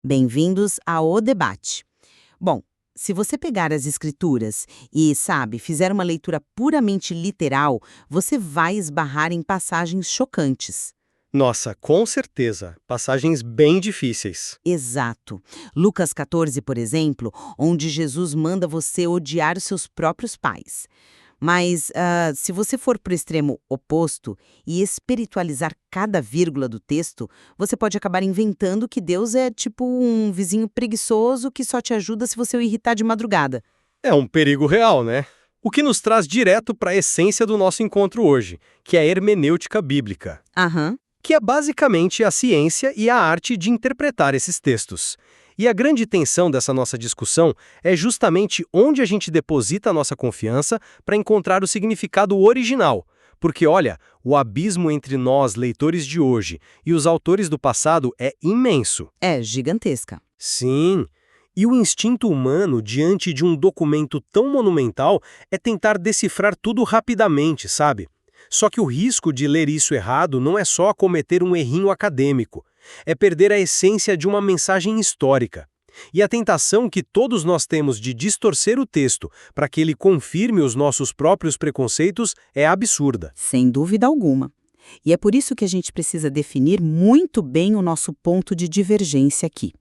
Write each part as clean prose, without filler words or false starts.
Bem-vindos ao Debate. Bom, se você pegar as escrituras e, fizer uma leitura puramente literal, você vai esbarrar em passagens chocantes. Nossa, com certeza. Passagens bem difíceis. Exato. Lucas 14, por exemplo, onde Jesus manda você odiar os seus próprios pais. Mas, se você for para o extremo oposto e espiritualizar cada vírgula do texto, você pode acabar inventando que Deus é tipo um vizinho preguiçoso que só te ajuda se você o irritar de madrugada. É um perigo real, né? O que nos traz direto para a essência do nosso encontro hoje, que é a hermenêutica bíblica, Aham. que é basicamente a ciência e a arte de interpretar esses textos. E a grande tensão dessa nossa discussão é justamente onde a gente deposita a nossa confiança para encontrar o significado original. Porque, olha, o abismo entre nós, leitores de hoje, e os autores do passado é imenso. É gigantesca. Sim. E o instinto humano, diante de um documento tão monumental, é tentar decifrar tudo rapidamente, sabe? Só que o risco de ler isso errado não é só cometer um errinho acadêmico, é perder a essência de uma mensagem histórica. E a tentação que todos nós temos de distorcer o texto para que ele confirme os nossos próprios preconceitos é absurda. Sem dúvida alguma. E é por isso que a gente precisa definir muito bem o nosso ponto de divergência aqui.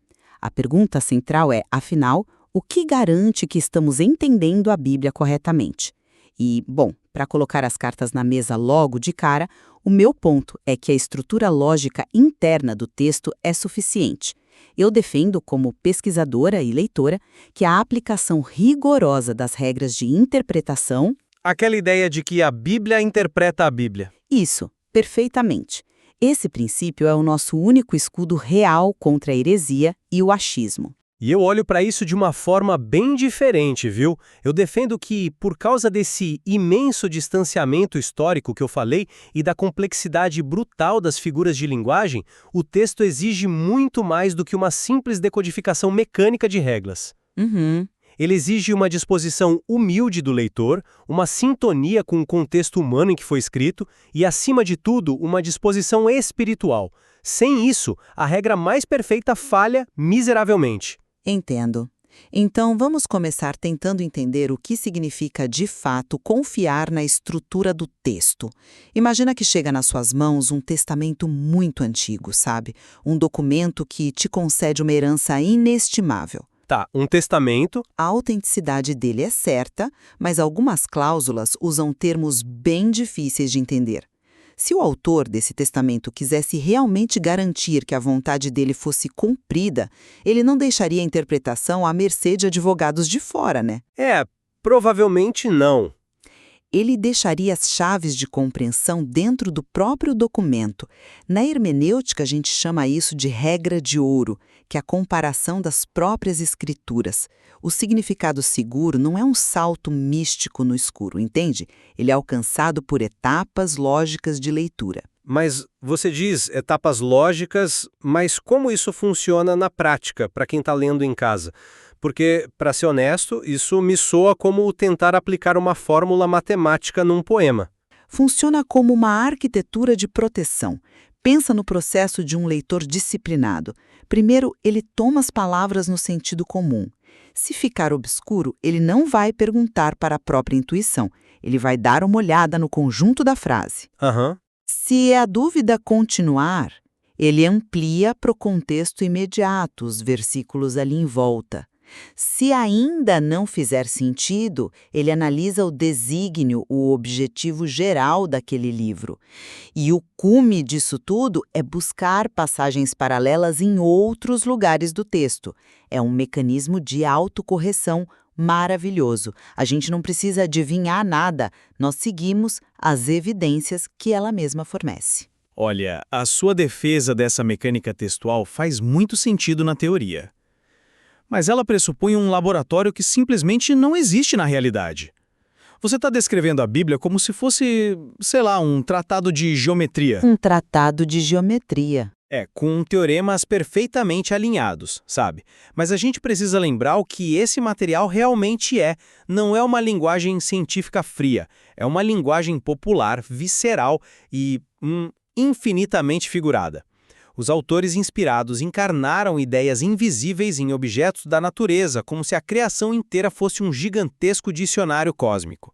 A pergunta central é, afinal, o que garante que estamos entendendo a Bíblia corretamente? E, bom, para colocar as cartas na mesa logo de cara, o meu ponto é que a estrutura lógica interna do texto é suficiente. Eu defendo, como pesquisadora e leitora, que a aplicação rigorosa das regras de interpretação... Aquela ideia de que a Bíblia interpreta a Bíblia. Isso, perfeitamente. Esse princípio é o nosso único escudo real contra a heresia e o achismo. E eu olho para isso de uma forma bem diferente, viu? Eu defendo que, por causa desse imenso distanciamento histórico que eu falei e da complexidade brutal das figuras de linguagem, o texto exige muito mais do que uma simples decodificação mecânica de regras. Uhum. Ele exige uma disposição humilde do leitor, uma sintonia com o contexto humano em que foi escrito e, acima de tudo, uma disposição espiritual. Sem isso, a regra mais perfeita falha miseravelmente. Entendo. Então, vamos começar tentando entender o que significa, de fato, confiar na estrutura do texto. Imagina que chega nas suas mãos um testamento muito antigo, sabe? Um documento que te concede uma herança inestimável. Tá, um testamento. A autenticidade dele é certa, mas algumas cláusulas usam termos bem difíceis de entender. Se o autor desse testamento quisesse realmente garantir que a vontade dele fosse cumprida, ele não deixaria a interpretação à mercê de advogados de fora, né? Provavelmente não. Ele deixaria as chaves de compreensão dentro do próprio documento. Na hermenêutica, a gente chama isso de regra de ouro, que é a comparação das próprias escrituras. O significado seguro não é um salto místico no escuro, entende? Ele é alcançado por etapas lógicas de leitura. Mas você diz etapas lógicas, mas como isso funciona na prática, para quem está lendo em casa? Porque, para ser honesto, isso me soa como tentar aplicar uma fórmula matemática num poema. Funciona como uma arquitetura de proteção. Pensa no processo de um leitor disciplinado. Primeiro, ele toma as palavras no sentido comum. Se ficar obscuro, ele não vai perguntar para a própria intuição. Ele vai dar uma olhada no conjunto da frase. Aham. Se a dúvida continuar, ele amplia para o contexto imediato, os versículos ali em volta. Se ainda não fizer sentido, ele analisa o desígnio, o objetivo geral daquele livro. E o cume disso tudo é buscar passagens paralelas em outros lugares do texto. É um mecanismo de autocorreção maravilhoso. A gente não precisa adivinhar nada, nós seguimos as evidências que ela mesma fornece. Olha, a sua defesa dessa mecânica textual faz muito sentido na teoria. Mas ela pressupõe um laboratório que simplesmente não existe na realidade. Você está descrevendo a Bíblia como se fosse, sei lá, um tratado de geometria. Um tratado de geometria. Com teoremas perfeitamente alinhados, sabe? Mas a gente precisa lembrar o que esse material realmente é. Não é uma linguagem científica fria. É uma linguagem popular, visceral e infinitamente figurada. Os autores inspirados encarnaram ideias invisíveis em objetos da natureza, como se a criação inteira fosse um gigantesco dicionário cósmico.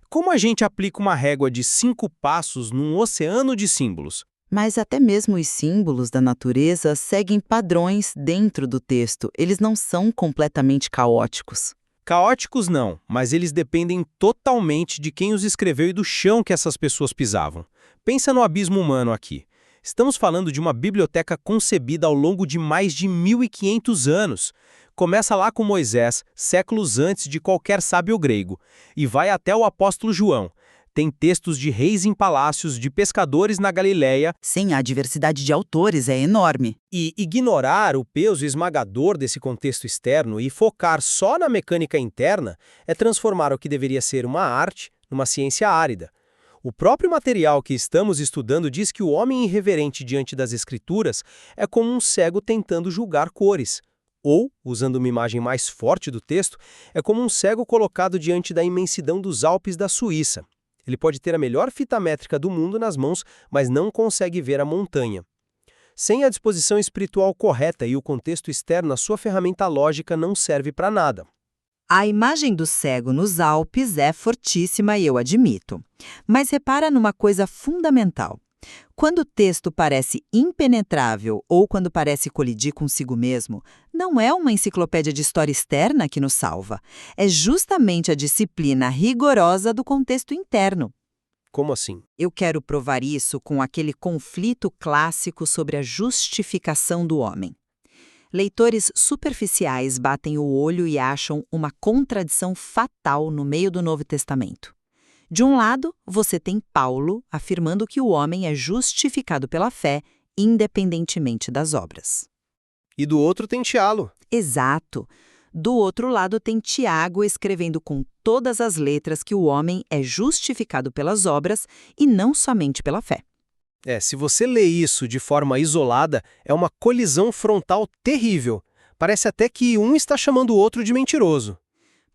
Como a gente aplica uma régua de 5 passos num oceano de símbolos? Mas até mesmo os símbolos da natureza seguem padrões dentro do texto. Eles não são completamente caóticos. Caóticos não, mas eles dependem totalmente de quem os escreveu e do chão que essas pessoas pisavam. Pensa no abismo humano aqui. Estamos falando de uma biblioteca concebida ao longo de mais de 1.500 anos. Começa lá com Moisés, séculos antes de qualquer sábio grego, e vai até o apóstolo João. Tem textos de reis em palácios, de pescadores na Galileia. Sim, a diversidade de autores é enorme. E ignorar o peso esmagador desse contexto externo e focar só na mecânica interna é transformar o que deveria ser uma arte numa ciência árida. O próprio material que estamos estudando diz que o homem irreverente diante das escrituras é como um cego tentando julgar cores. Ou, usando uma imagem mais forte do texto, é como um cego colocado diante da imensidão dos Alpes da Suíça. Ele pode ter a melhor fita métrica do mundo nas mãos, mas não consegue ver a montanha. Sem a disposição espiritual correta e o contexto externo, a sua ferramenta lógica não serve para nada. A imagem do cego nos Alpes é fortíssima e eu admito. Mas repara numa coisa fundamental. Quando o texto parece impenetrável ou quando parece colidir consigo mesmo, não é uma enciclopédia de história externa que nos salva. É justamente a disciplina rigorosa do contexto interno. Como assim? Eu quero provar isso com aquele conflito clássico sobre a justificação do homem. Leitores superficiais batem o olho e acham uma contradição fatal no meio do Novo Testamento. De um lado, você tem Paulo afirmando que o homem é justificado pela fé, independentemente das obras. E do outro tem Tiago. Exato. Do outro lado tem Tiago escrevendo com todas as letras que o homem é justificado pelas obras e não somente pela fé. Se você lê isso de forma isolada, é uma colisão frontal terrível. Parece até que um está chamando o outro de mentiroso.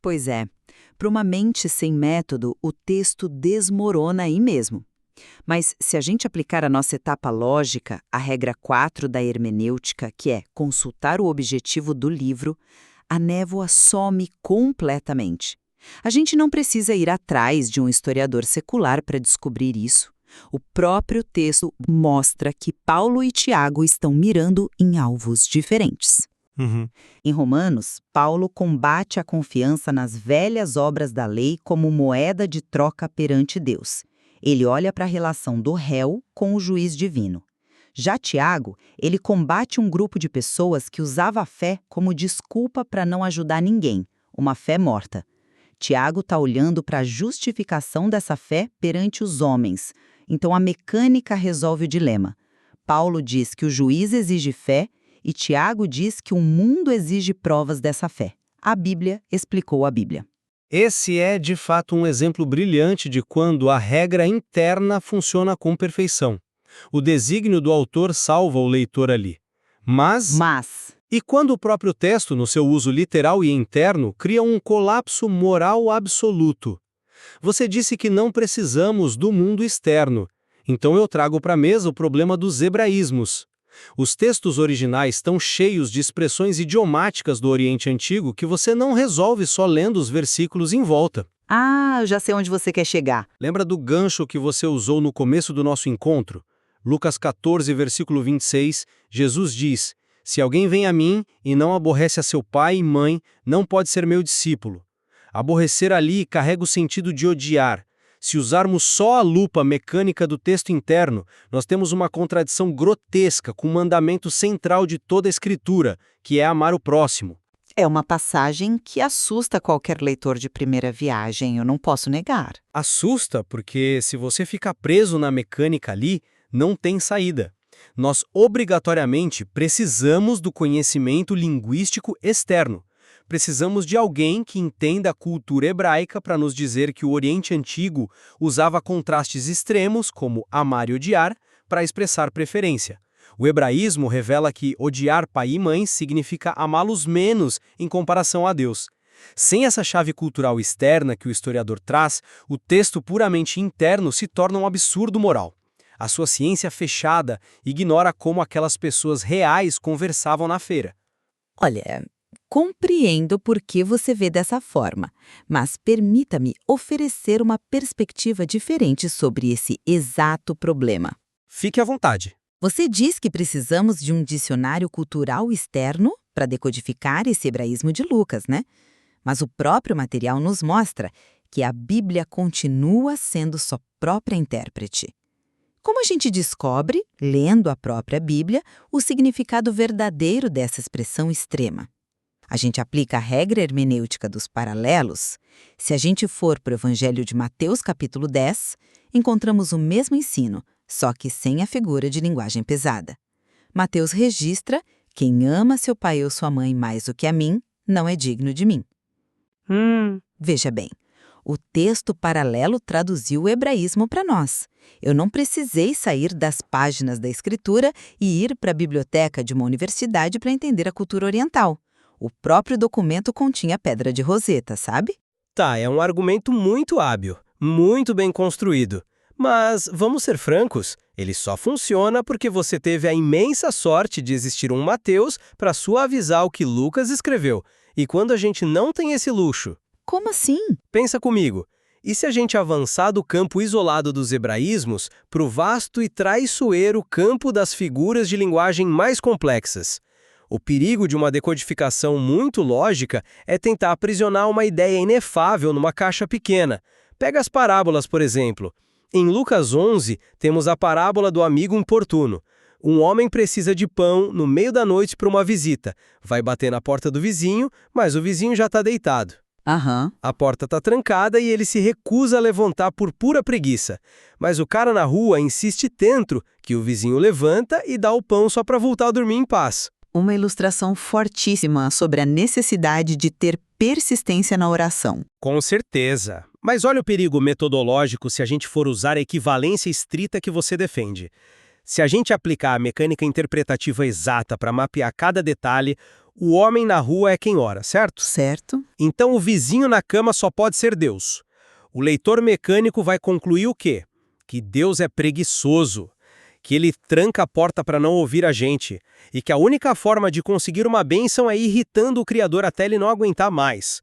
Pois é. Para uma mente sem método, o texto desmorona aí mesmo. Mas se a gente aplicar a nossa etapa lógica, a regra 4 da hermenêutica, que é consultar o objetivo do livro, a névoa some completamente. A gente não precisa ir atrás de um historiador secular para descobrir isso. O próprio texto mostra que Paulo e Tiago estão mirando em alvos diferentes. Em Romanos, Paulo combate a confiança nas velhas obras da lei como moeda de troca perante Deus. Ele olha para a relação do réu com o juiz divino. Já Tiago, ele combate um grupo de pessoas que usava a fé como desculpa para não ajudar ninguém, uma fé morta. Tiago está olhando para a justificação dessa fé perante os homens. Então a mecânica resolve o dilema. Paulo diz que o juiz exige fé e Tiago diz que o mundo exige provas dessa fé. A Bíblia explicou a Bíblia. Esse é, de fato, um exemplo brilhante de quando a regra interna funciona com perfeição. O desígnio do autor salva o leitor ali. Mas... E quando o próprio texto, no seu uso literal e interno, cria um colapso moral absoluto? Você disse que não precisamos do mundo externo. Então eu trago para a mesa o problema dos hebraísmos. Os textos originais estão cheios de expressões idiomáticas do Oriente Antigo que você não resolve só lendo os versículos em volta. Ah, eu já sei onde você quer chegar. Lembra do gancho que você usou no começo do nosso encontro? Lucas 14, versículo 26, Jesus diz: "Se alguém vem a mim e não aborrece a seu pai e mãe, não pode ser meu discípulo." Aborrecer ali carrega o sentido de odiar. Se usarmos só a lupa mecânica do texto interno, nós temos uma contradição grotesca com o mandamento central de toda a Escritura, que é amar o próximo. É uma passagem que assusta qualquer leitor de primeira viagem, eu não posso negar. Assusta porque, se você ficar preso na mecânica ali, não tem saída. Nós obrigatoriamente precisamos do conhecimento linguístico externo. Precisamos de alguém que entenda a cultura hebraica para nos dizer que o Oriente Antigo usava contrastes extremos, como amar e odiar, para expressar preferência. O hebraísmo revela que odiar pai e mãe significa amá-los menos em comparação a Deus. Sem essa chave cultural externa que o historiador traz, o texto puramente interno se torna um absurdo moral. A sua ciência fechada ignora como aquelas pessoas reais conversavam na feira. Olha, compreendo por que você vê dessa forma, mas permita-me oferecer uma perspectiva diferente sobre esse exato problema. Fique à vontade. Você diz que precisamos de um dicionário cultural externo para decodificar esse hebraísmo de Lucas, né? Mas o próprio material nos mostra que a Bíblia continua sendo sua própria intérprete. Como a gente descobre, lendo a própria Bíblia, o significado verdadeiro dessa expressão extrema? A gente aplica a regra hermenêutica dos paralelos. Se a gente for para o Evangelho de Mateus, capítulo 10, encontramos o mesmo ensino, só que sem a figura de linguagem pesada. Mateus registra: quem ama seu pai ou sua mãe mais do que a mim, não é digno de mim. Veja bem, o texto paralelo traduziu o hebraísmo para nós. Eu não precisei sair das páginas da Escritura e ir para a biblioteca de uma universidade para entender a cultura oriental. O próprio documento continha pedra de roseta, sabe? Tá, é um argumento muito hábil, muito bem construído. Mas, vamos ser francos, ele só funciona porque você teve a imensa sorte de existir um Mateus para suavizar o que Lucas escreveu. E quando a gente não tem esse luxo? Como assim? Pensa comigo. E se a gente avançar do campo isolado dos hebraísmos para o vasto e traiçoeiro campo das figuras de linguagem mais complexas? O perigo de uma decodificação muito lógica é tentar aprisionar uma ideia inefável numa caixa pequena. Pega as parábolas, por exemplo. Em Lucas 11, temos a parábola do amigo importuno. Um homem precisa de pão no meio da noite para uma visita. Vai bater na porta do vizinho, mas o vizinho já está deitado. A porta está trancada e ele se recusa a levantar por pura preguiça. Mas o cara na rua insiste tanto que o vizinho levanta e dá o pão só para voltar a dormir em paz. Uma ilustração fortíssima sobre a necessidade de ter persistência na oração. Com certeza. Mas olha o perigo metodológico se a gente for usar a equivalência estrita que você defende. Se a gente aplicar a mecânica interpretativa exata para mapear cada detalhe, o homem na rua é quem ora, certo? Certo. Então o vizinho na cama só pode ser Deus. O leitor mecânico vai concluir o quê? Que Deus é preguiçoso, que ele tranca a porta para não ouvir a gente, e que a única forma de conseguir uma bênção é irritando o Criador até ele não aguentar mais.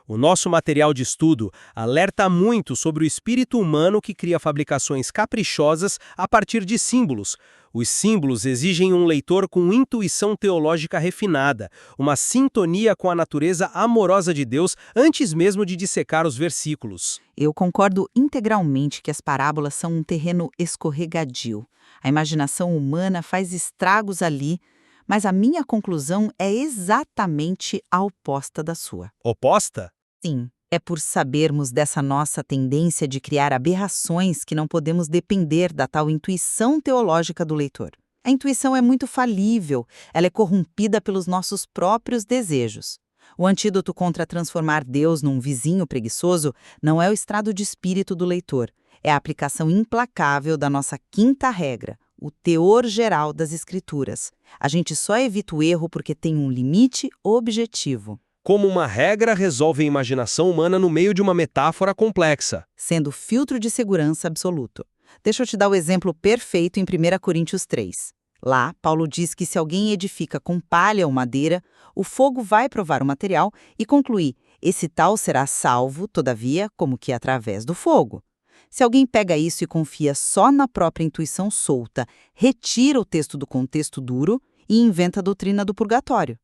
O nosso material de estudo alerta muito sobre o espírito humano que cria fabricações caprichosas a partir de símbolos. Os símbolos exigem um leitor com intuição teológica refinada, uma sintonia com a natureza amorosa de Deus antes mesmo de dissecar os versículos. Eu concordo integralmente que as parábolas são um terreno escorregadio. A imaginação humana faz estragos ali, mas a minha conclusão é exatamente a oposta da sua. Oposta? Sim, é por sabermos dessa nossa tendência de criar aberrações que não podemos depender da tal intuição teológica do leitor. A intuição é muito falível, ela é corrompida pelos nossos próprios desejos. O antídoto contra transformar Deus num vizinho preguiçoso não é o estado de espírito do leitor, é a aplicação implacável da nossa quinta regra, o teor geral das Escrituras. A gente só evita o erro porque tem um limite objetivo. Como uma regra resolve a imaginação humana no meio de uma metáfora complexa. Sendo filtro de segurança absoluto. Deixa eu te dar o exemplo perfeito em 1 Coríntios 3. Lá, Paulo diz que se alguém edifica com palha ou madeira, o fogo vai provar o material e concluir: esse tal será salvo, todavia, como que através do fogo. Se alguém pega isso e confia só na própria intuição solta, retira o texto do contexto duro e inventa a doutrina do purgatório.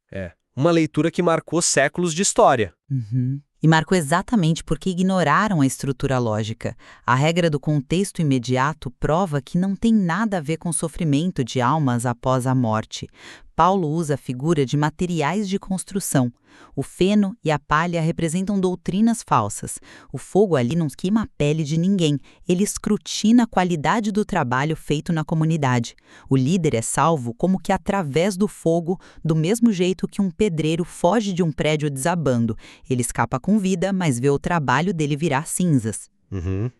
Uma leitura que marcou séculos de história. E marcou exatamente porque ignoraram a estrutura lógica. A regra do contexto imediato prova que não tem nada a ver com sofrimento de almas após a morte. Paulo usa a figura de materiais de construção. O feno e a palha representam doutrinas falsas. O fogo ali não queima a pele de ninguém. Ele escrutina a qualidade do trabalho feito na comunidade. O líder é salvo como que através do fogo, do mesmo jeito que um pedreiro foge de um prédio desabando. Ele escapa com vida, mas vê o trabalho dele virar cinzas.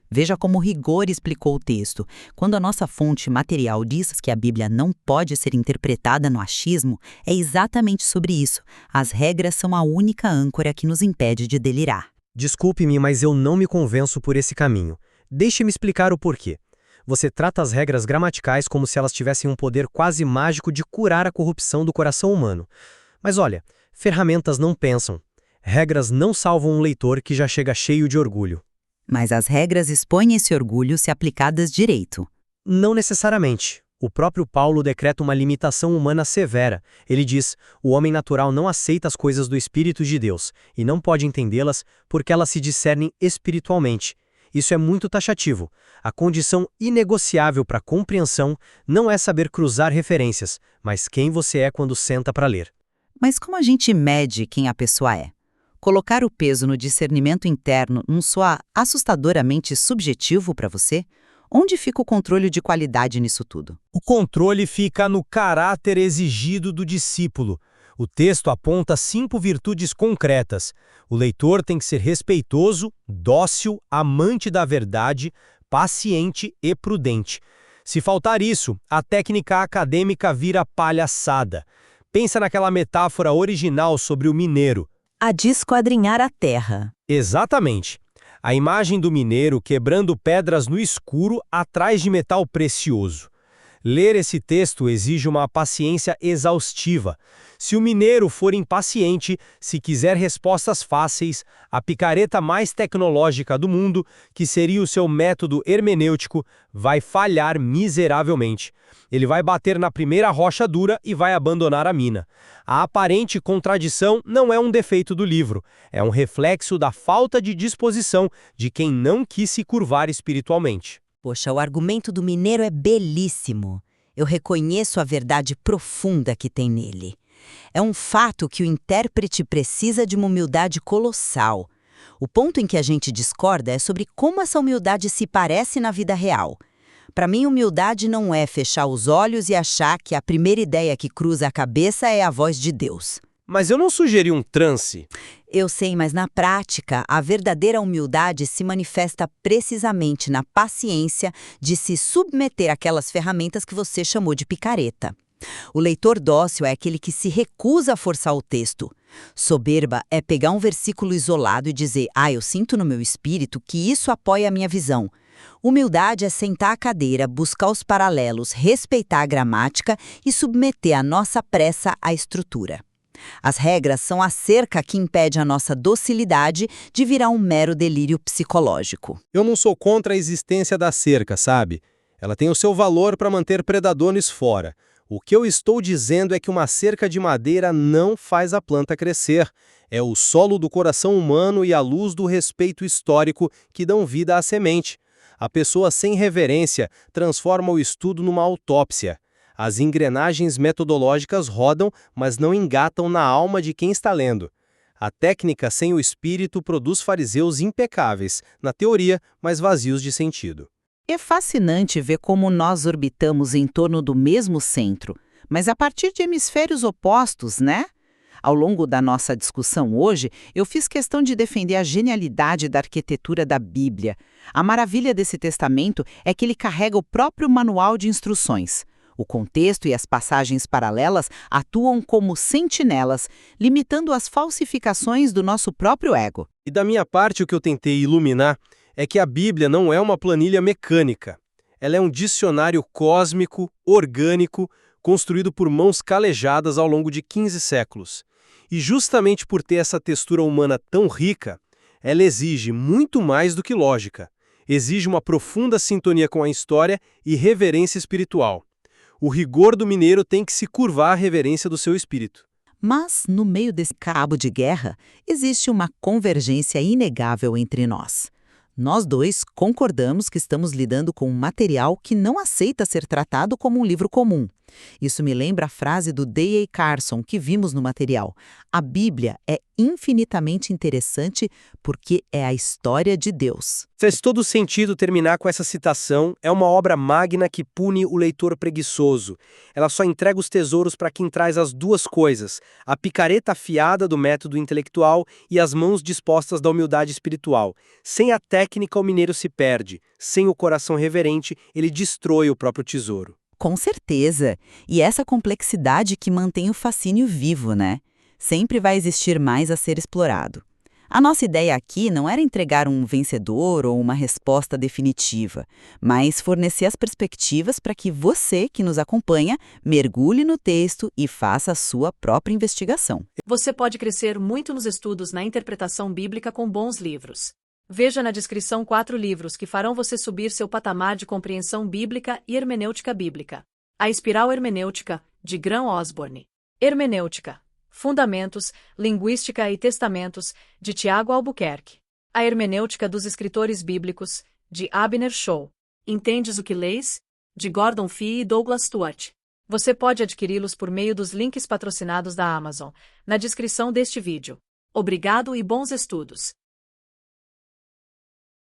Veja como o rigor explicou o texto. Quando a nossa fonte material diz que a Bíblia não pode ser interpretada no achismo, é exatamente sobre isso. As regras são a única âncora que nos impede de delirar. Desculpe-me, mas eu não me convenço por esse caminho. Deixe-me explicar o porquê. Você trata as regras gramaticais como se elas tivessem um poder quase mágico de curar a corrupção do coração humano. Mas olha, ferramentas não pensam. Regras não salvam um leitor que já chega cheio de orgulho. Mas as regras expõem esse orgulho se aplicadas direito. Não necessariamente. O próprio Paulo decreta uma limitação humana severa. Ele diz: o homem natural não aceita as coisas do Espírito de Deus e não pode entendê-las porque elas se discernem espiritualmente. Isso é muito taxativo. A condição inegociável para a compreensão não é saber cruzar referências, mas quem você é quando senta para ler. Mas como a gente mede quem a pessoa é? Colocar o peso no discernimento interno não soa assustadoramente subjetivo para você? Onde fica o controle de qualidade nisso tudo? O controle fica no caráter exigido do discípulo. O texto aponta 5 virtudes concretas. O leitor tem que ser respeitoso, dócil, amante da verdade, paciente e prudente. Se faltar isso, a técnica acadêmica vira palhaçada. Pensa naquela metáfora original sobre o mineiro. A desquadrinhar a terra. Exatamente. A imagem do mineiro quebrando pedras no escuro atrás de metal precioso. Ler esse texto exige uma paciência exaustiva. Se o mineiro for impaciente, se quiser respostas fáceis, a picareta mais tecnológica do mundo, que seria o seu método hermenêutico, vai falhar miseravelmente. Ele vai bater na primeira rocha dura e vai abandonar a mina. A aparente contradição não é um defeito do livro, é um reflexo da falta de disposição de quem não quis se curvar espiritualmente. Poxa, o argumento do mineiro é belíssimo. Eu reconheço a verdade profunda que tem nele. É um fato que o intérprete precisa de uma humildade colossal. O ponto em que a gente discorda é sobre como essa humildade se parece na vida real. Para mim, humildade não é fechar os olhos e achar que a primeira ideia que cruza a cabeça é a voz de Deus. Mas eu não sugeri um transe. Eu sei, mas na prática, a verdadeira humildade se manifesta precisamente na paciência de se submeter àquelas ferramentas que você chamou de picareta. O leitor dócil é aquele que se recusa a forçar o texto. Soberba é pegar um versículo isolado e dizer: eu sinto no meu espírito que isso apoia a minha visão. Humildade é sentar a cadeira, buscar os paralelos, respeitar a gramática e submeter a nossa pressa à estrutura. As regras são a cerca que impede a nossa docilidade de virar um mero delírio psicológico. Eu não sou contra a existência da cerca, sabe? Ela tem o seu valor para manter predadores fora. O que eu estou dizendo é que uma cerca de madeira não faz a planta crescer. É o solo do coração humano e a luz do respeito histórico que dão vida à semente. A pessoa sem reverência transforma o estudo numa autópsia. As engrenagens metodológicas rodam, mas não engatam na alma de quem está lendo. A técnica sem o espírito produz fariseus impecáveis, na teoria, mas vazios de sentido. É fascinante ver como nós orbitamos em torno do mesmo centro, mas a partir de hemisférios opostos, né? Ao longo da nossa discussão hoje, eu fiz questão de defender a genialidade da arquitetura da Bíblia. A maravilha desse testamento é que ele carrega o próprio manual de instruções. O contexto e as passagens paralelas atuam como sentinelas, limitando as falsificações do nosso próprio ego. E da minha parte, o que eu tentei iluminar é que a Bíblia não é uma planilha mecânica. Ela é um dicionário cósmico, orgânico, construído por mãos calejadas ao longo de 15 séculos. E justamente por ter essa textura humana tão rica, ela exige muito mais do que lógica. Exige uma profunda sintonia com a história e reverência espiritual. O rigor do mineiro tem que se curvar à reverência do seu espírito. Mas, no meio desse cabo de guerra, existe uma convergência inegável entre nós. Nós dois concordamos que estamos lidando com um material que não aceita ser tratado como um livro comum. Isso me lembra a frase do D.A. Carson que vimos no material. A Bíblia é infinitamente interessante porque é a história de Deus. Faz todo sentido terminar com essa citação. É uma obra magna que pune o leitor preguiçoso. Ela só entrega os tesouros para quem traz as duas coisas, a picareta afiada do método intelectual e as mãos dispostas da humildade espiritual. Sem a técnica, o mineiro se perde. Sem o coração reverente, ele destrói o próprio tesouro. Com certeza. E essa complexidade que mantém o fascínio vivo, né? Sempre vai existir mais a ser explorado. A nossa ideia aqui não era entregar um vencedor ou uma resposta definitiva, mas fornecer as perspectivas para que você, que nos acompanha, mergulhe no texto e faça a sua própria investigação. Você pode crescer muito nos estudos na interpretação bíblica com bons livros. Veja na descrição 4 livros que farão você subir seu patamar de compreensão bíblica e hermenêutica bíblica. A Espiral Hermenêutica, de Graham Osborne. Hermenêutica. Fundamentos, Linguística e Testamentos, de Tiago Albuquerque. A Hermenêutica dos Escritores Bíblicos, de Abner Shaw. Entendes o que lês? De Gordon Fee e Douglas Stuart. Você pode adquiri-los por meio dos links patrocinados da Amazon, na descrição deste vídeo. Obrigado e bons estudos!